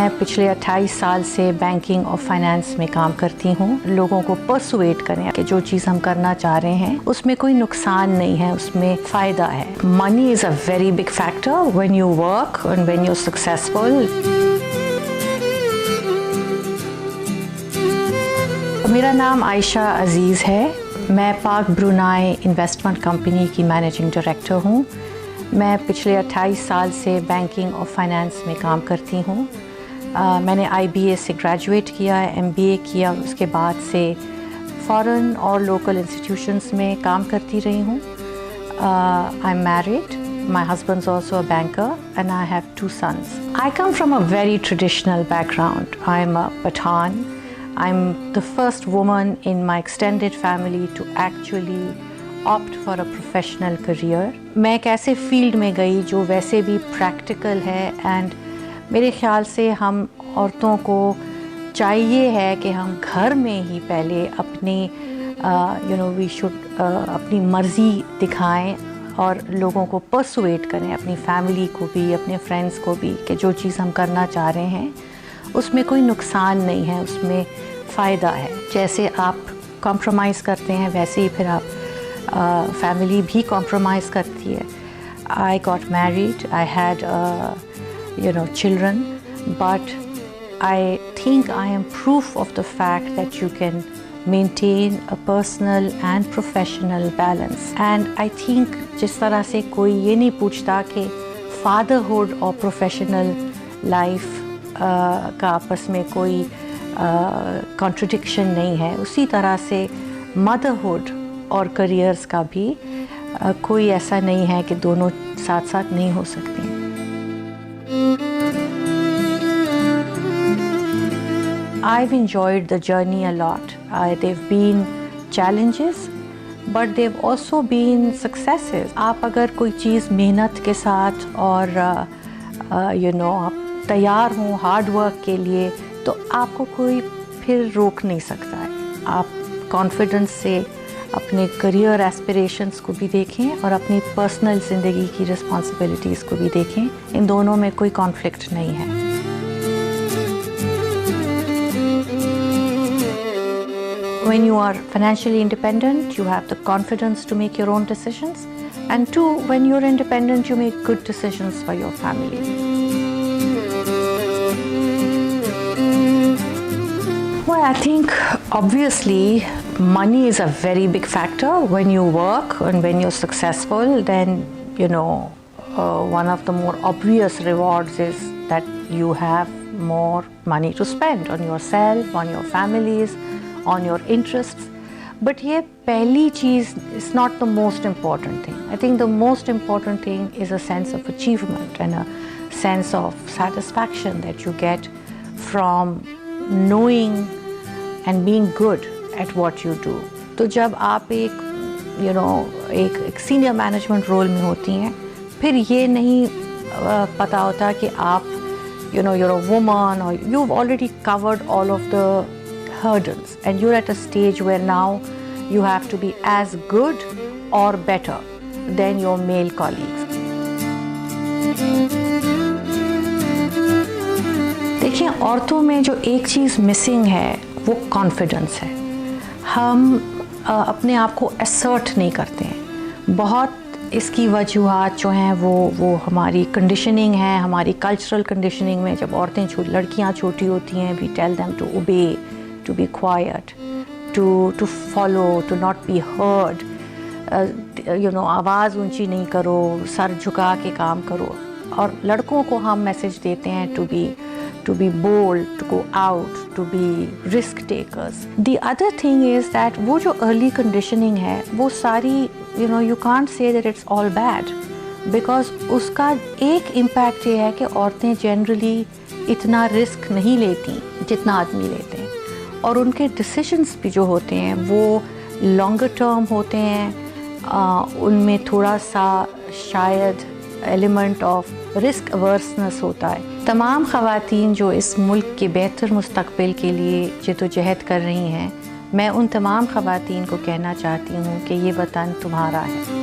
मैं पिछले 28 साल से बैंकिंग और फाइनेंस में काम करती हूँ। लोगों को पर्सुएट करें कि जो चीज़ हम करना चाह रहे हैं उसमें कोई नुकसान नहीं है, उसमें फ़ायदा है। Money is a very big factor when you work and when you are successful. मेरा नाम आयशा अजीज़ है। मैं पाक ब्रुनाई इन्वेस्टमेंट कंपनी की मैनेजिंग डायरेक्टर हूँ। मैं पिछले 28 साल से बैंकिंग और फाइनेंस में काम करती हूँ। मैंने IBA से ग्रेजुएट किया, MBA किया, उसके बाद से फॉरेन और लोकल इंस्टीट्यूशंस में काम करती रही हूँ। I am married, my husband's also a banker and I have 2 sons. I come from a very traditional background. I'm a Pathan. I'm the first woman in my extended family to actually opt for a professional career. मैं एक ऐसे field में गई जो वैसे भी practical है and मेरे ख्याल से हम औरतों को चाहिए है कि हम घर में ही पहले अपनी वी शुड अपनी मर्ज़ी दिखाएं और लोगों को पर्सुएट करें, अपनी फैमिली को भी, अपने फ्रेंड्स को भी, कि जो चीज़ हम करना चाह रहे हैं उसमें कोई नुकसान नहीं है, उसमें फ़ायदा है। जैसे आप कॉम्प्रोमाइज़ करते हैं वैसे ही फिर आप फैमिली भी कॉम्प्रोमाइज़ करती है। I got married, I had children, but I think I am proof of the fact that you can maintain a personal and professional balance. And I think जिस तरह से कोई ये नहीं पूछता कि fatherhood और professional life का आपस में कोई contradiction नहीं है, उसी तरह से motherhood और करियर्स का भी कोई ऐसा नहीं है कि दोनों साथ साथ नहीं हो सकते। I've enjoyed the journey a lot. They've been challenges, but they've also been successes. आप अगर कोई चीज़ मेहनत के साथ और आप तैयार हों हार्ड वर्क के लिए तो आपको कोई फिर रोक नहीं सकता है। आप कॉन्फिडेंस से अपने करियर एस्पिरेशंस को भी देखें और अपनी पर्सनल ज़िंदगी की रिस्पॉन्सिबिलिटीज़ को भी देखें, इन दोनों में कोई कॉन्फ्लिक्ट नहीं है। When you are financially independent, you have the confidence to make your own decisions, and 2, when you're independent, you make good decisions for your family. Well, I think obviously money is a very big factor. When you work and when you're successful, then one of the more obvious rewards is that you have more money to spend on yourself, on your families, on your interests. But ये पहली चीज़ is not the most important thing. I think the most important thing is a sense of achievement and a sense of satisfaction that you get from knowing and being good at what you do. तो जब आप एक senior management role में होती हैं, फिर ये नहीं पता होता कि आप you're a woman or you've already covered all of the hurdles and you're at a stage where now you have to be as good or better than your male colleagues. देखिए, औरतों में जो एक चीज़ मिसिंग है वो confidence है। हम अपने आप को असर्ट नहीं करते हैं। बहुत इसकी वजूहात जो हैं वो हमारी कंडीशनिंग है, हमारी कल्चरल कंडीशनिंग में जब औरतें लड़कियां छोटी होती हैं, we tell them to obey, to be quiet, to follow, to not be heard, आवाज़ ऊंची नहीं करो, सर झुका के काम करो। और लड़कों को हम मैसेज देते हैं to be bold, to go out, to be risk takers. The other thing is that वो जो early conditioning है वो सारी you can't say that it's all bad because उसका एक impact ये है कि औरतें generally इतना risk नहीं लेती जितना आदमी लेते हैं और उनके decisions भी जो होते हैं वो longer term होते हैं। उनमें थोड़ा सा शायद एलिमेंट ऑफ रिस्क अवर्सनेस होता है। तमाम ख़वातीन जो इस मुल्क के बेहतर मुस्तक़बिल के लिए जद्दोजहद कर रही हैं, मैं उन तमाम ख़वातीन को कहना चाहती हूँ कि ये वतन तुम्हारा है।